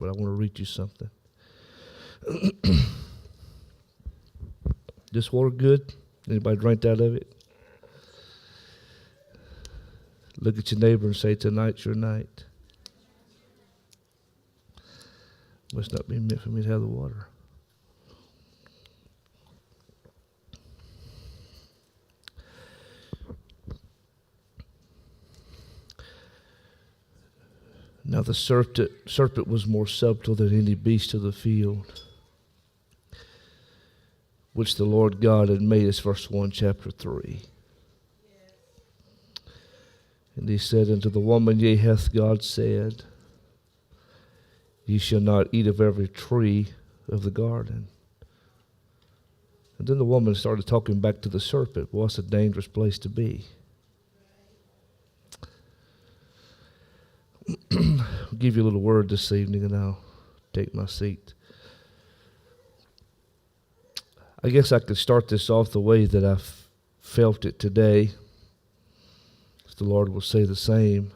but I want to read you something. This water good? Anybody drank out of it? Look at your neighbor and say, tonight's your night. Must not be meant for me to have the water. Now the serpent was more subtle than any beast of the field, which the Lord God had made, as verse 1, chapter 3. And he said unto the woman, Yea, hath God said, Ye shall not eat of every tree of the garden. And then the woman started talking back to the serpent. Well, that's a dangerous place to be. I'll give you a little word this evening and I'll take my seat. I guess I could start this off the way that I've felt it today. The Lord will say the same.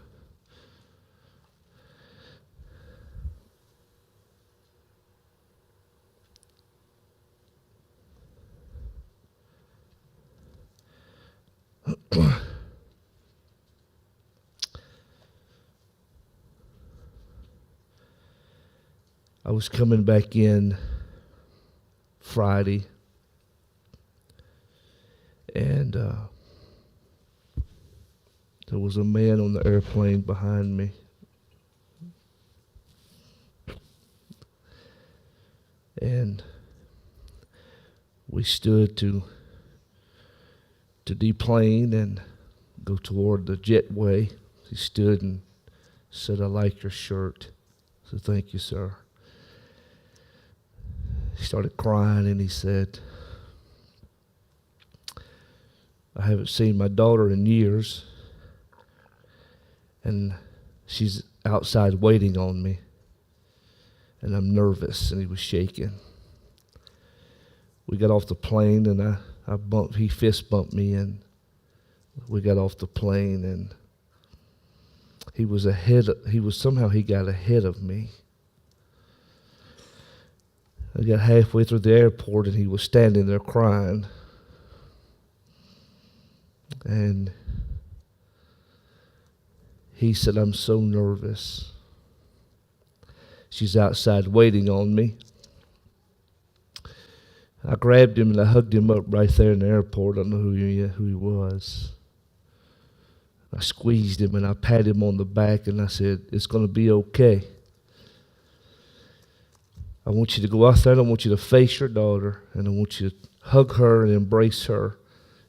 I was coming back in Friday, and there was a man on the airplane behind me. And we stood to deplane and go toward the jetway. He stood and said, I like your shirt. I said, thank you, sir. He started crying and he said, I haven't seen my daughter in years, and she's outside waiting on me, and I'm nervous. And he was shaking. We got off the plane, and he fist bumped me, and we got off the plane, and he got ahead of me. I got halfway through the airport, and he was standing there crying. And he said, I'm so nervous. She's outside waiting on me. I grabbed him and I hugged him up right there in the airport. I don't know who he was. I squeezed him and I patted him on the back and I said, it's going to be okay. I want you to go out there and I want you to face your daughter and I want you to hug her and embrace her.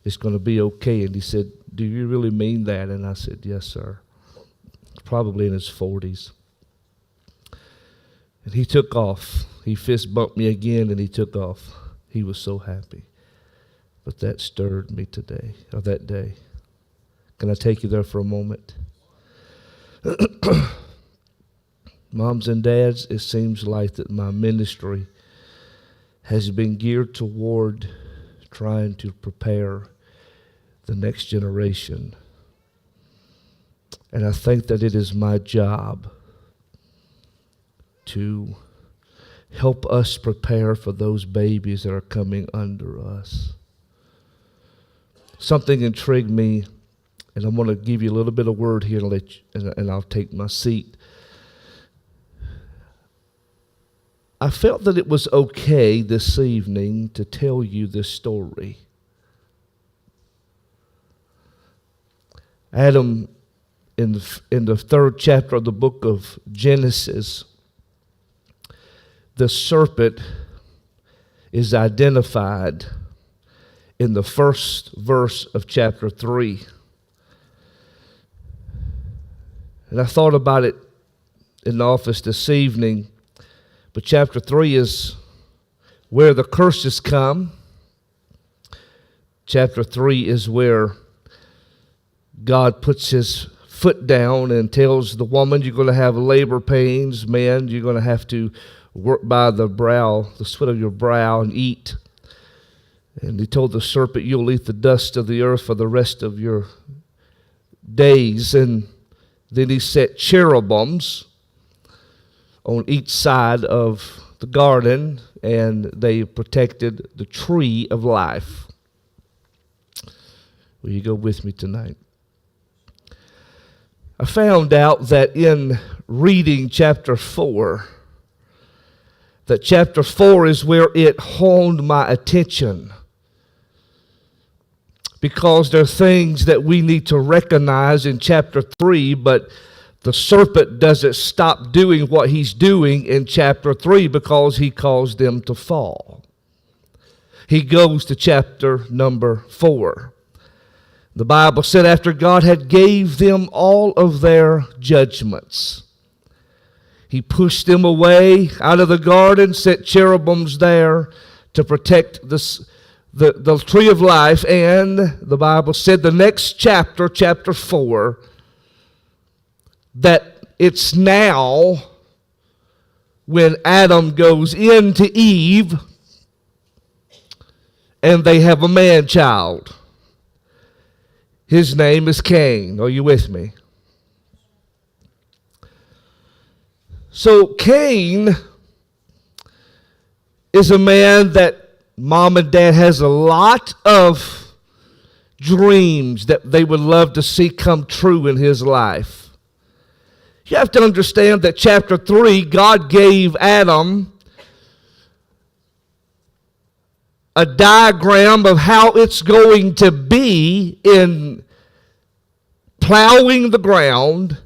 It's going to be okay. And he said, do you really mean that? And I said, yes, sir. Probably in his 40s. And he took off. He fist bumped me again and he took off. He was so happy. But that stirred me today, or that day. Can I take you there for a moment? Moms and dads, it seems like that my ministry has been geared toward trying to prepare the next generation. And I think that it is my job to help us prepare for those babies that are coming under us. Something intrigued me, and I'm going to give you a little bit of word here and I'll take my seat. I felt that it was okay this evening to tell you this story. Adam, in the third chapter of the book of Genesis, the serpent is identified in the first verse of chapter 3. And I thought about it in the office this evening. But chapter 3 is where the curses come. Chapter 3 is where God puts his foot down and tells the woman, you're going to have labor pains. Man, you're going to have to work by the sweat of your brow and eat. And he told the serpent, you'll eat the dust of the earth for the rest of your days. And then he set cherubims on each side of the garden, and they protected the tree of life. Will you go with me tonight? I found out that in reading chapter 4, that chapter 4 is where it honed my attention, because there are things that we need to recognize in chapter 3, but the serpent doesn't stop doing what he's doing in chapter 3 because he caused them to fall. He goes to chapter number 4. The Bible said after God had gave them all of their judgments, he pushed them away out of the garden, set cherubims there to protect the tree of life. And the Bible said the next chapter, chapter 4, that it's now when Adam goes into Eve and they have a man-child. His name is Cain. Are you with me? So Cain is a man that mom and dad has a lot of dreams that they would love to see come true in his life. You have to understand that chapter 3, God gave Adam a diagram of how it's going to be in plowing the ground,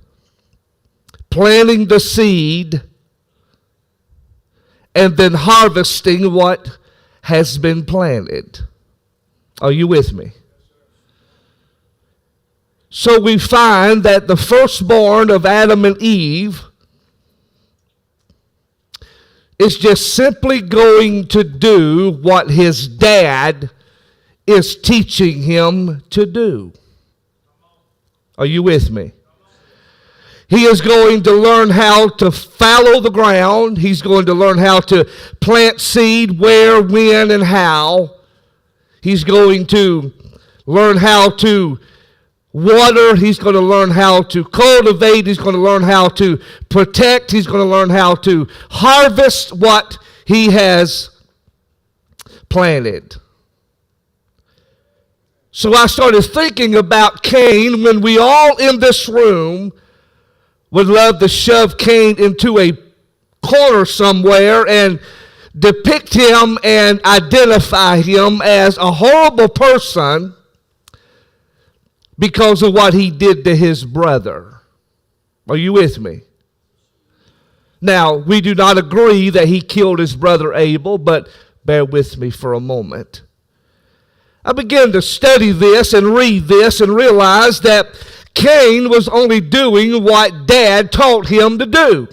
planting the seed, and then harvesting what has been planted. Are you with me? So we find that the firstborn of Adam and Eve is just simply going to do what his dad is teaching him to do. Are you with me? He is going to learn how to fallow the ground. He's going to learn how to plant seed, where, when, and how. He's going to learn how to water. He's going to learn how to cultivate. He's going to learn how to protect. He's going to learn how to harvest what he has planted. So I started thinking about Cain, when we all in this room would love to shove Cain into a corner somewhere and depict him and identify him as a horrible person because of what he did to his brother. Are you with me? Now, we do not agree that he killed his brother Abel, but bear with me for a moment. I began to study this and read this and realize that Cain was only doing what Dad taught him to do.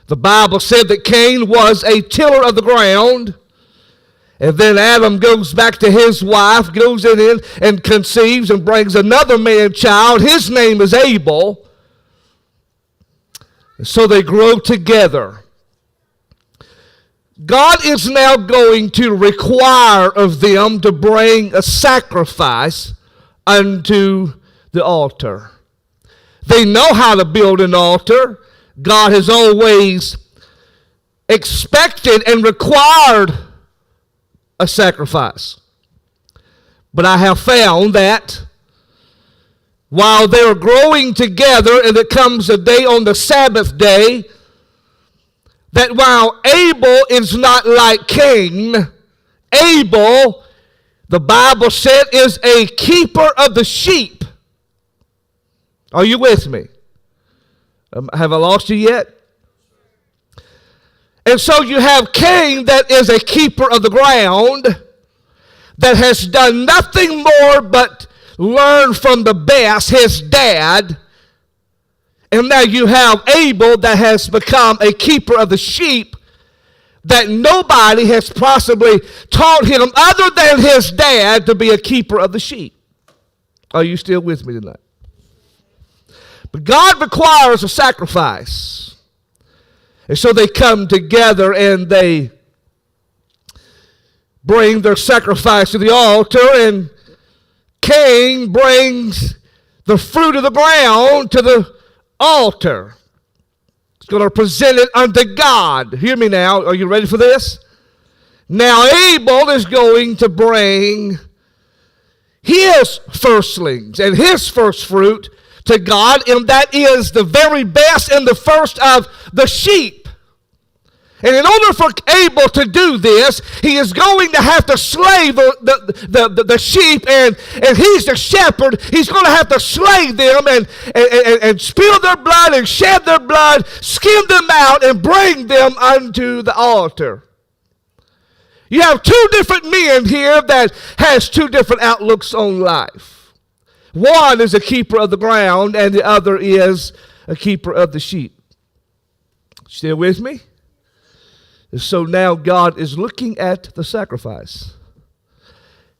The Bible said that Cain was a tiller of the ground. And then Adam goes back to his wife, goes in and conceives and brings another man-child. His name is Abel. So they grow together. God is now going to require of them to bring a sacrifice unto the altar. They know how to build an altar. God has always expected and required a sacrifice. But I have found that while they're growing together, and it comes a day on the Sabbath day, that while Abel is not like Cain, Abel, the Bible said, is a keeper of the sheep. Are you with me? Have I lost you yet? And so you have Cain that is a keeper of the ground, that has done nothing more but learn from the best, his dad. And now you have Abel that has become a keeper of the sheep, that nobody has possibly taught him other than his dad to be a keeper of the sheep. Are you still with me tonight? But God requires a sacrifice. And so they come together and they bring their sacrifice to the altar, and Cain brings the fruit of the ground to the altar. He's going to present it unto God. Hear me now. Are you ready for this? Now Abel is going to bring his firstlings and his first fruit to God, and that is the very best and the first of the sheep. And in order for Abel to do this, he is going to have to slay the sheep, and he's the shepherd. He's going to have to slay them and spill their blood and shed their blood, skin them out, and bring them unto the altar. You have two different men here that has two different outlooks on life. One is a keeper of the ground, and the other is a keeper of the sheep. Still with me? So now God is looking at the sacrifice.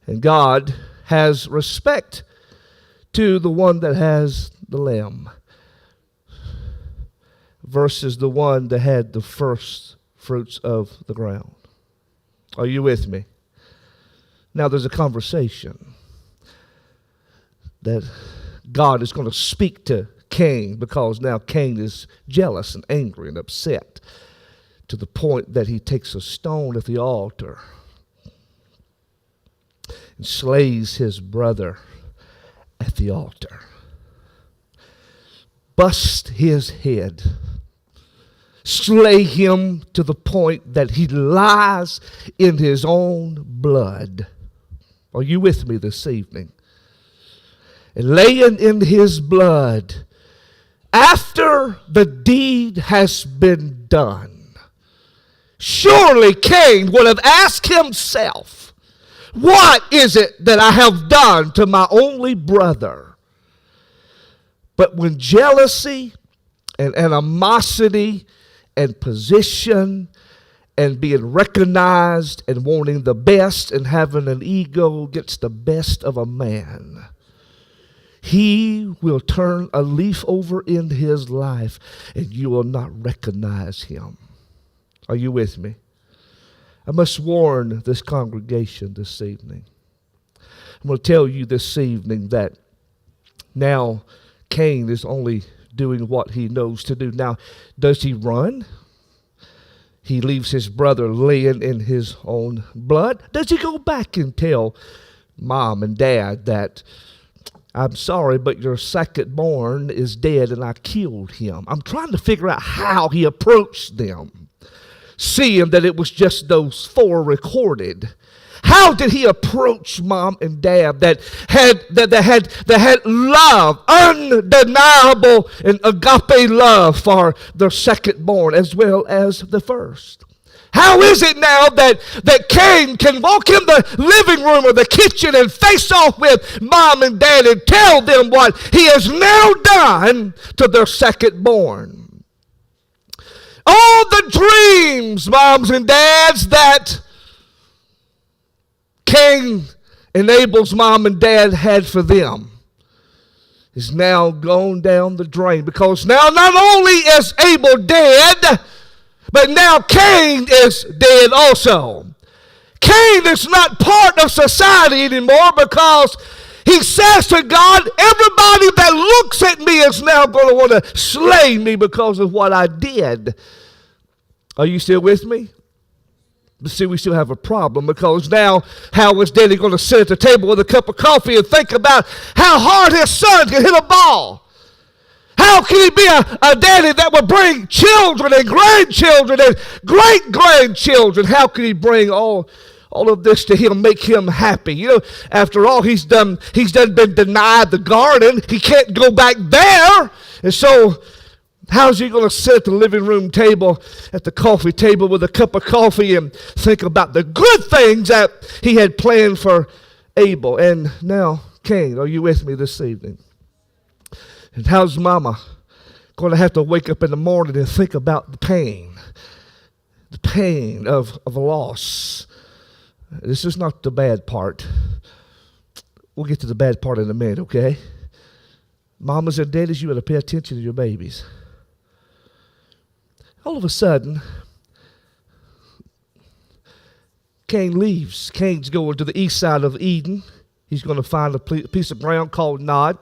And God has respect to the one that has the lamb versus the one that had the first fruits of the ground. Are you with me? Now there's a conversation that God is going to speak to Cain, because now Cain is jealous and angry and upset to the point that he takes a stone at the altar and slays his brother at the altar. Bust his head. Slay him to the point that he lies in his own blood. Are you with me this evening? And laying in his blood, after the deed has been done, surely Cain would have asked himself, what is it that I have done to my only brother? But when jealousy and animosity and position and being recognized and wanting the best and having an ego gets the best of a man, he will turn a leaf over in his life and you will not recognize him. Are you with me? I must warn this congregation this evening. I'm going to tell you this evening that now Cain is only doing what he knows to do. Now, does he run? He leaves his brother laying in his own blood. Does he go back and tell mom and dad that, I'm sorry, but your second born is dead and I killed him? I'm trying to figure out how he approached them, seeing that it was just those four recorded. How did he approach mom and dad that had love, undeniable and agape love for their second born as well as the first? How is it now that Cain can walk in the living room or the kitchen and face off with mom and dad and tell them what he has now done to their second born? All the dreams, moms and dads, that Cain and Abel's mom and dad had for them is now gone down the drain, because now not only is Abel dead, but now Cain is dead also. Cain is not part of society anymore, because he says to God, everybody that looks at me is now going to want to slay me because of what I did. Are you still with me? But see, we still have a problem, because now how is Daddy going to sit at the table with a cup of coffee and think about how hard his son can hit a ball? How can he be a daddy that will bring children and grandchildren and great-grandchildren? How can he bring all of this to him, make him happy? You know, after all, he's done been denied the garden. He can't go back there. And so how's he going to sit at the living room table, at the coffee table with a cup of coffee and think about the good things that he had planned for Abel? And now, Cain, are you with me this evening? And how's mama going to have to wake up in the morning and think about the pain of loss? This is not the bad part. We'll get to the bad part in a minute, okay? Mamas and daddies, you got to pay attention to your babies. All of a sudden, Cain leaves. Cain's going to the east side of Eden. He's going to find a piece of ground called Nod.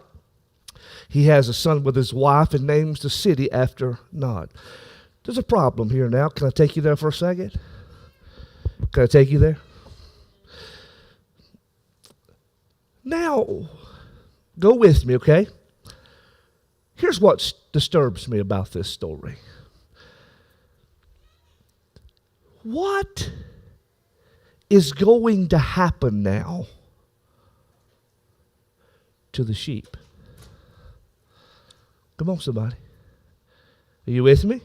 He has a son with his wife and names the city after Nod. There's a problem here now. Can I take you there for a second? Can I take you there? Now, go with me, okay? Here's what disturbs me about this story. What is going to happen now to the sheep? Come on, somebody. Are you with me?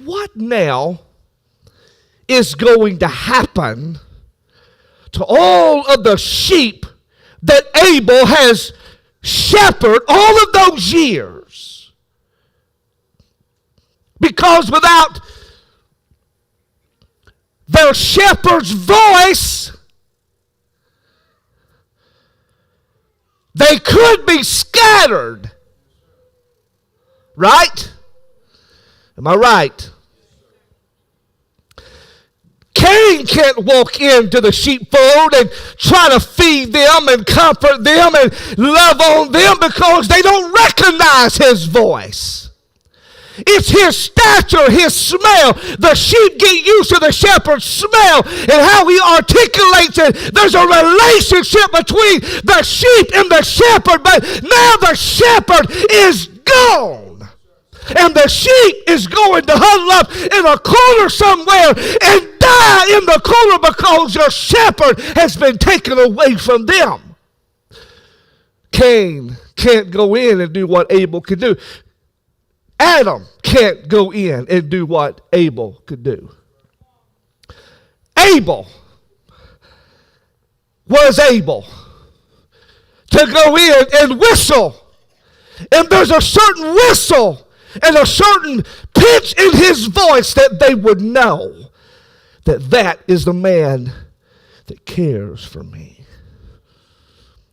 What now is going to happen to all of the sheep that Abel has shepherded all of those years? Because without their shepherd's voice, they could be scattered. Right? Am I right? Cain can't walk into the sheepfold and try to feed them and comfort them and love on them because they don't recognize his voice. It's his stature, his smell. The sheep get used to the shepherd's smell and how he articulates it. There's a relationship between the sheep and the shepherd, but now the shepherd is gone. And the sheep is going to huddle up in a corner somewhere and die in the corner because your shepherd has been taken away from them. Cain can't go in and do what Abel could do. Adam can't go in and do what Abel could do. Abel was able to go in and whistle. And there's a certain whistle and a certain pitch in his voice that they would know that that is the man that cares for me.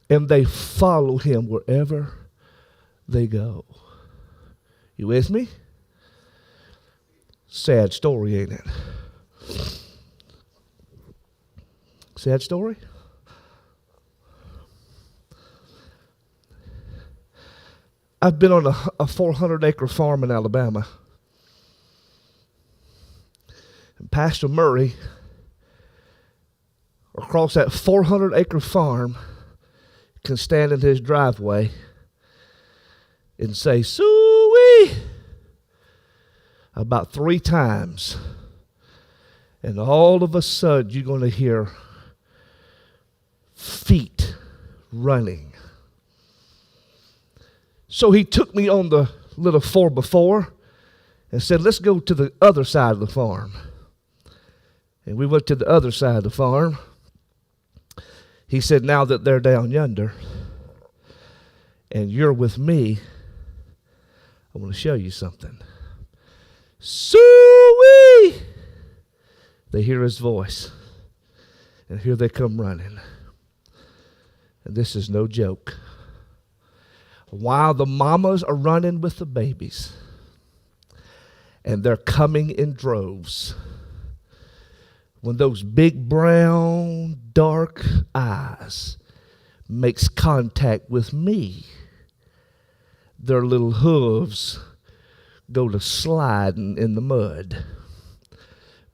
And they follow him wherever they go. You with me? Sad story, ain't it? Sad story? I've been on a 400-acre farm in Alabama. And Pastor Murray, across that 400-acre farm, can stand in his driveway and say, "Soo-wee," about 3 times. And all of a sudden, you're going to hear feet running. So he took me on the little 4x4 and said, "Let's go to the other side of the farm." And we went to the other side of the farm. He said, "Now that they're down yonder and you're with me, I want to show you something." Soo-wee! They hear his voice, and here they come running. And this is no joke. While the mamas are running with the babies, and they're coming in droves, when those big brown dark eyes makes contact with me, their little hooves go to sliding in the mud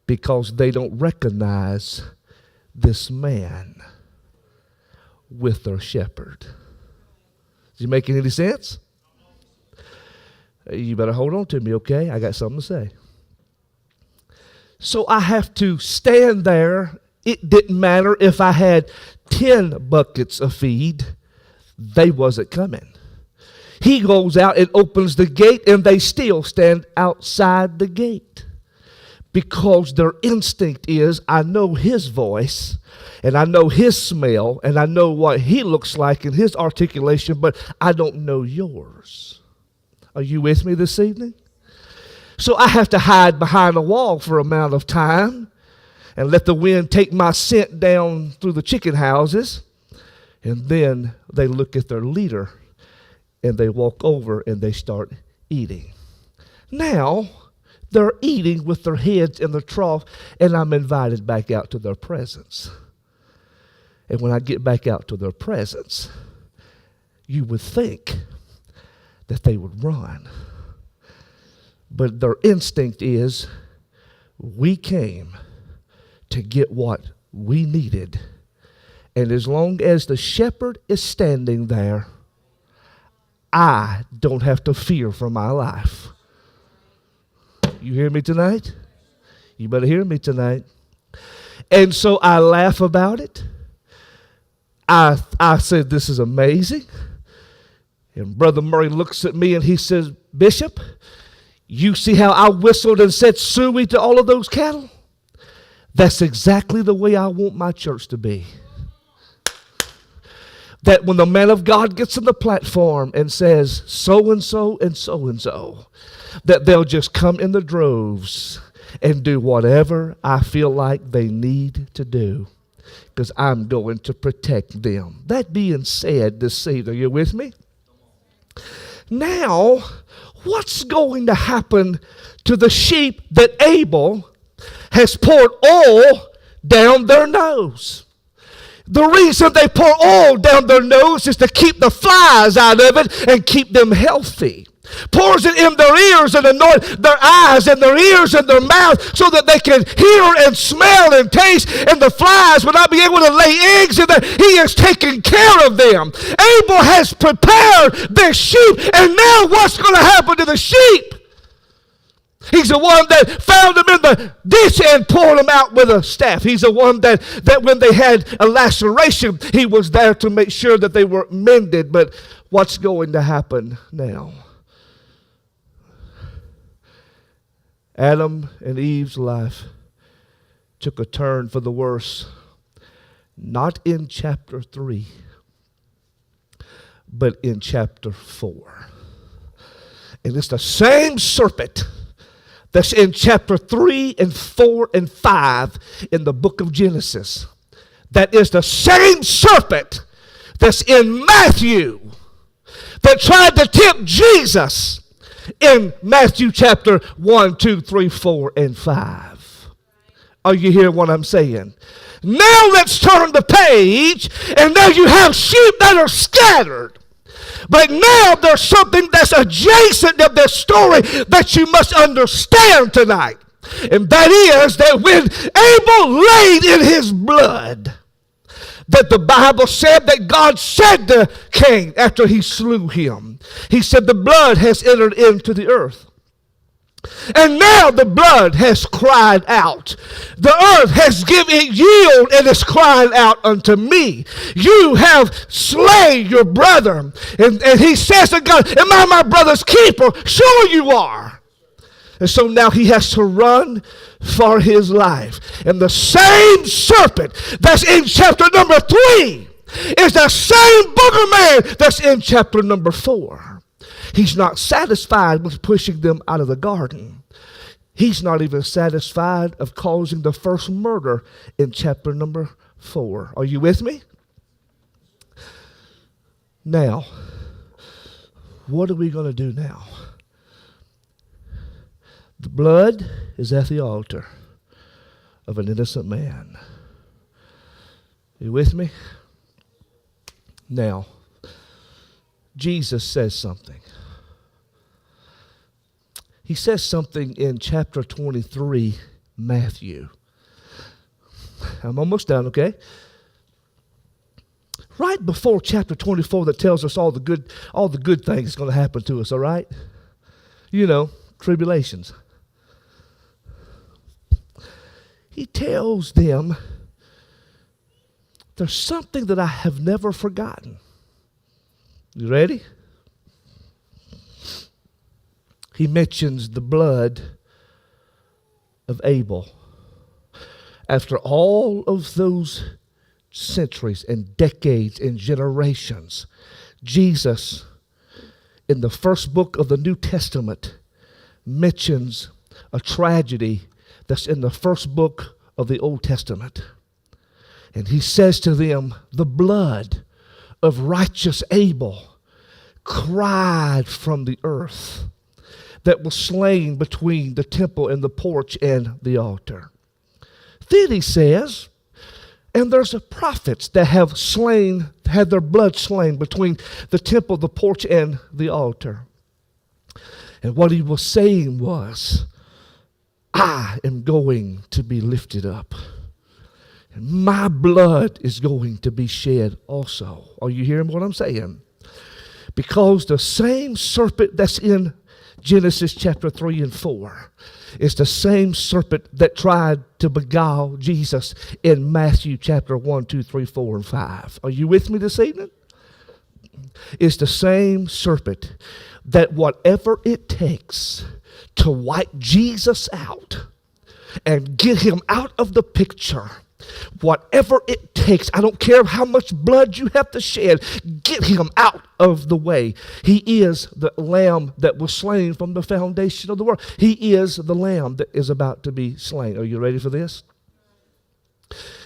because they don't recognize this man with their shepherd. Is he making any sense? You better hold on to me, okay? I got something to say. So I have to stand there. It didn't matter if I had 10 buckets of feed. They wasn't coming. He goes out and opens the gate, and they still stand outside the gate because their instinct is, I know his voice, and I know his smell, and I know what he looks like in his articulation, but I don't know yours. Are you with me this evening? So I have to hide behind a wall for an amount of time and let the wind take my scent down through the chicken houses. And then they look at their leader and they walk over and they start eating. Now they're eating with their heads in the trough, and I'm invited back out to their presence. And when I get back out to their presence, you would think that they would run. But their instinct is, we came to get what we needed. And as long as the shepherd is standing there, I don't have to fear for my life. You hear me tonight? You better hear me tonight. And so I laugh about it. I said, this is amazing. And Brother Murray looks at me and he says, Bishop, you see how I whistled and said suey to all of those cattle? That's exactly the way I want my church to be. That when the man of God gets on the platform and says so-and-so and so-and-so, that they'll just come in the droves and do whatever I feel like they need to do, because I'm going to protect them. That being said, this evening, are you with me? Now, what's going to happen to the sheep that Abel has poured oil down their nose? The reason they pour oil down their nose is to keep the flies out of it and keep them healthy. Pours it in their ears and anoint their eyes and their ears and their mouth so that they can hear and smell and taste, and the flies will not be able to lay eggs in there. He is taking care of them. Abel has prepared their sheep, and now what's going to happen to the sheep? He's the one that found them in the ditch and poured them out with a staff. He's the one that when they had a laceration, he was there to make sure that they were mended. But what's going to happen now? Adam and Eve's life took a turn for the worse, not in chapter 3, but in chapter 4. And it's the same serpent that's in chapter 3 and 4 and 5 in the book of Genesis. That is the same serpent that's in Matthew that tried to tempt Jesus in Matthew chapter 1, 2, 3, 4, and 5. Are you hearing what I'm saying? Now let's turn the page, and now you have sheep that are scattered. But now there's something that's adjacent to this story that you must understand tonight. And that is that when Abel laid in his blood, that the Bible said that God said to Cain after he slew him, he said, the blood has entered into the earth. And now the blood has cried out. The earth has given it yield and is crying out unto me. You have slain your brother. And he says to God, am I my brother's keeper? Sure you are. And so now he has to run for his life. And the same serpent that's in chapter number 3 is the same booger man that's in chapter number 4. He's not satisfied with pushing them out of the garden. He's not even satisfied of causing the first murder in chapter number 4. Are you with me? Now, what are we going to do now? The blood is at the altar of an innocent man. You with me? Now, Jesus says something. He says something in chapter 23, Matthew. I'm almost done, okay? Right before chapter 24 that tells us all the good things that's going to happen to us, all right? You know, tribulations. He tells them, there's something that I have never forgotten. You ready? He mentions the blood of Abel. After all of those centuries and decades and generations, Jesus, in the first book of the New Testament, mentions a tragedy that's in the first book of the Old Testament. And he says to them, the blood of righteous Abel cried from the earth that was slain between the temple and the porch and the altar. Then he says, and there's prophets that have had their blood slain between the temple, the porch, and the altar. And what he was saying was, I am going to be lifted up. And my blood is going to be shed also. Are you hearing what I'm saying? Because the same serpent that's in Genesis chapter 3 and 4 is the same serpent that tried to beguile Jesus in Matthew chapter 1, 2, 3, 4, and 5. Are you with me this evening? It's the same serpent that whatever it takes to wipe Jesus out and get him out of the picture, whatever it takes, I don't care how much blood you have to shed, get him out of the way. He is the lamb that was slain from the foundation of the world. He is the lamb that is about to be slain. Are you ready for this?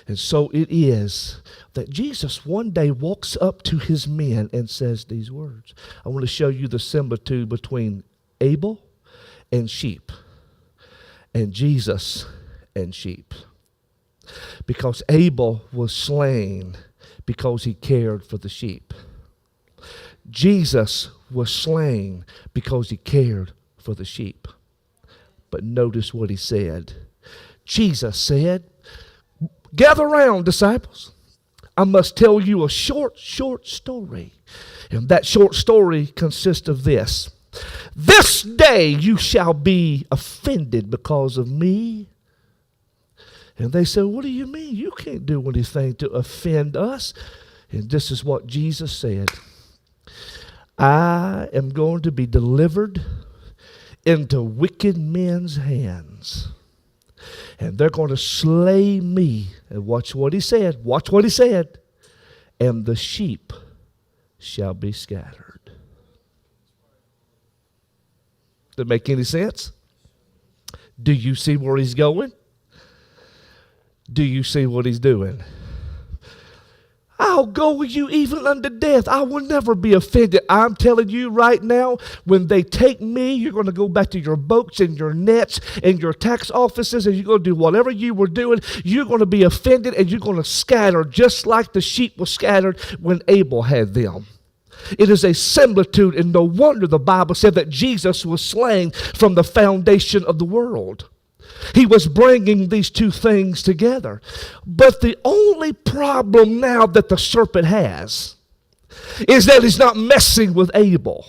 And so it is that Jesus one day walks up to his men and says these words. I want to show you the similitude between Abel and sheep, and Jesus and sheep. Because Abel was slain because he cared for the sheep. Jesus was slain because he cared for the sheep. But notice what he said. Jesus said, gather round, disciples. I must tell you a short story. And that short story consists of this. This day you shall be offended because of me. And they said, what do you mean? You can't do anything to offend us. And this is what Jesus said. I am going to be delivered into wicked men's hands. And they're going to slay me. And watch what he said. Watch what he said. And the sheep shall be scattered. Does that make any sense? Do you see where he's going? Do you see what he's doing? I'll go with you even unto death. I will never be offended. I'm telling you right now, when they take me, you're going to go back to your boats and your nets and your tax offices, and you're going to do whatever you were doing. You're going to be offended, and you're going to scatter just like the sheep were scattered when Abel had them. It is a similitude, and no wonder the Bible said that Jesus was slain from the foundation of the world. He was bringing these two things together. But the only problem now that the serpent has is that he's not messing with Abel.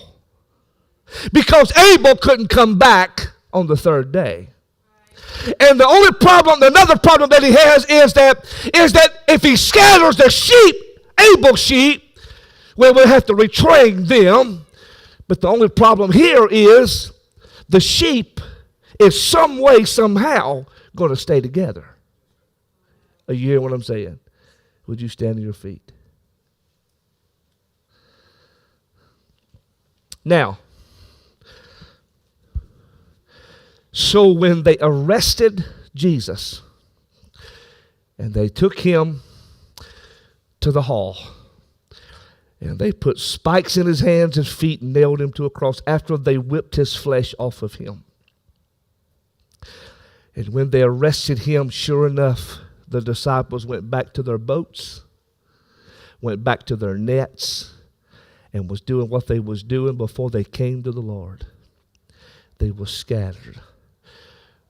Because Abel couldn't come back on the third day. And the only problem, another problem that he has is that if he scatters the sheep, Abel's sheep, well, we'll have to retrain them. But the only problem here is the sheep is some way, somehow, going to stay together. Are you hearing what I'm saying? Would you stand on your feet? Now, so when they arrested Jesus and they took him to the hall, and they put spikes in his hands and feet and nailed him to a cross after they whipped his flesh off of him. And when they arrested him, sure enough, the disciples went back to their boats, went back to their nets, and was doing what they was doing before they came to the Lord. They were scattered.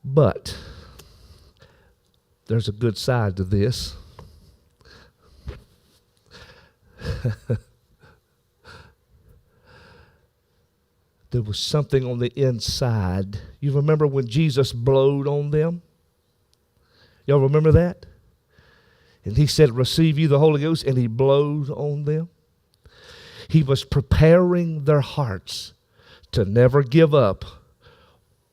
But there's a good side to this. There was something on the inside. You remember when Jesus blowed on them? Y'all remember that? And he said, receive you the Holy Ghost, and he blowed on them. He was preparing their hearts to never give up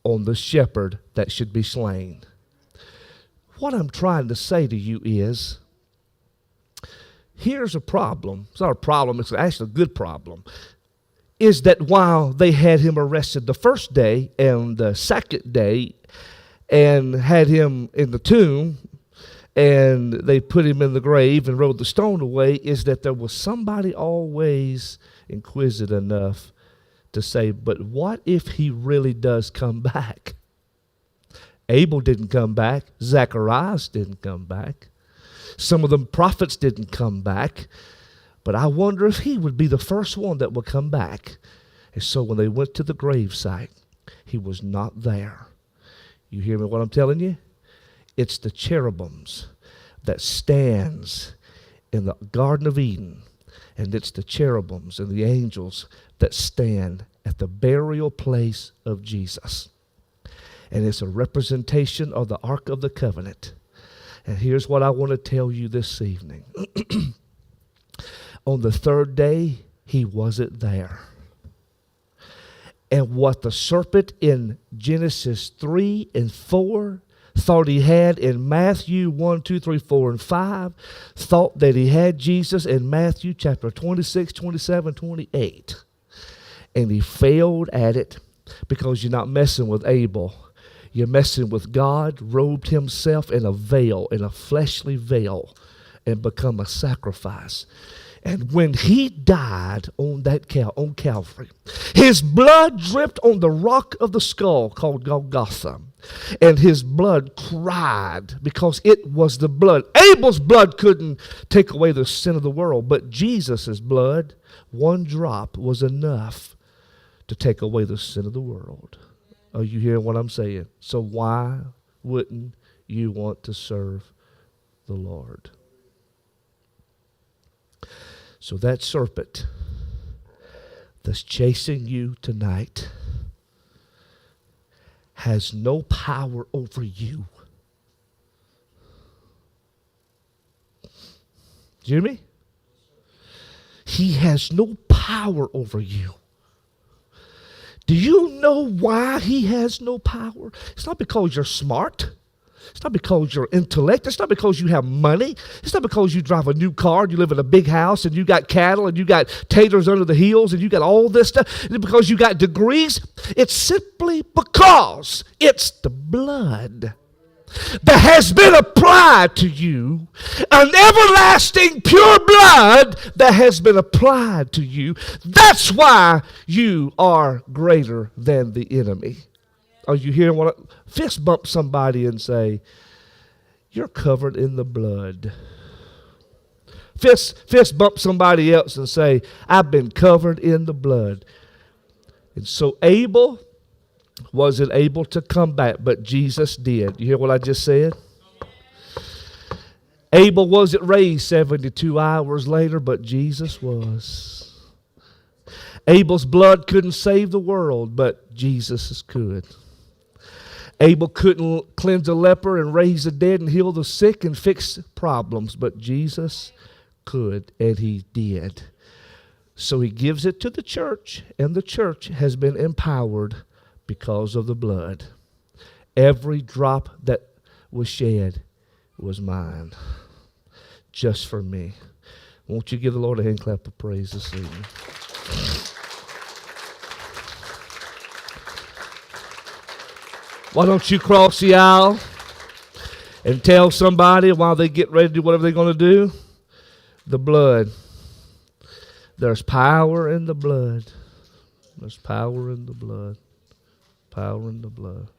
on the shepherd that should be slain. What I'm trying to say to you is, here's a problem. It's not a problem, it's actually a good problem. Is that while they had him arrested the first day and the second day and had him in the tomb and they put him in the grave and rolled the stone away, is that there was somebody always inquisitive enough to say, but what if he really does come back? Abel didn't come back. Zacharias didn't come back. Some of the prophets didn't come back. But I wonder if he would be the first one that would come back. And so when they went to the gravesite, He was not there. You hear me what I'm telling you? It's the cherubims that stands in the Garden of Eden, and it's the cherubims and the angels that stand at the burial place of Jesus. And it's a representation of the Ark of the Covenant. And here's what I want to tell you this evening. On the third day, he wasn't there. And what the serpent in Genesis 3 and 4 thought he had in Matthew 1, 2, 3, 4, and 5, thought that he had Jesus in Matthew chapter 26, 27, 28. And he failed at it because you're not messing with Abel. You're messing with God, robed himself in a veil, in a fleshly veil, and become a sacrifice. And when he died on Calvary, his blood dripped on the rock of the skull called Golgotha. And his blood cried because it was the blood. Abel's blood couldn't take away the sin of the world, but Jesus' blood, one drop, was enough to take away the sin of the world. Are you hearing what I'm saying? So why wouldn't you want to serve the Lord? So that serpent that's chasing you tonight has no power over you. Do you hear me? He has no power over you. Do you know why he has no power? It's not because you're smart. It's not because you're intellect. It's not because you have money. It's not because you drive a new car and you live in a big house and you got cattle and you got taters under the heels and you got all this stuff. It's because you got degrees. It's simply because it's the blood that has been applied to you, an everlasting pure blood that has been applied to you. That's why you are greater than the enemy. Are you hearing what fist bump somebody and say, you're covered in the blood. Fist bump somebody else and say, I've been covered in the blood. And so Abel wasn't able to come back, but Jesus did. You hear what I just said? Abel wasn't raised 72 hours later, but Jesus was. Abel's blood couldn't save the world, but Jesus could. Abel couldn't cleanse a leper and raise the dead and heal the sick and fix problems, but Jesus could, and he did. So he gives it to the church, and the church has been empowered because of the blood. Every drop that was shed was mine, just for me. Won't you give the Lord a hand clap of praise this evening? Why don't you cross the aisle and tell somebody while they get ready to do whatever they're going to do? The blood. There's power in the blood. There's power in the blood. Power in the blood.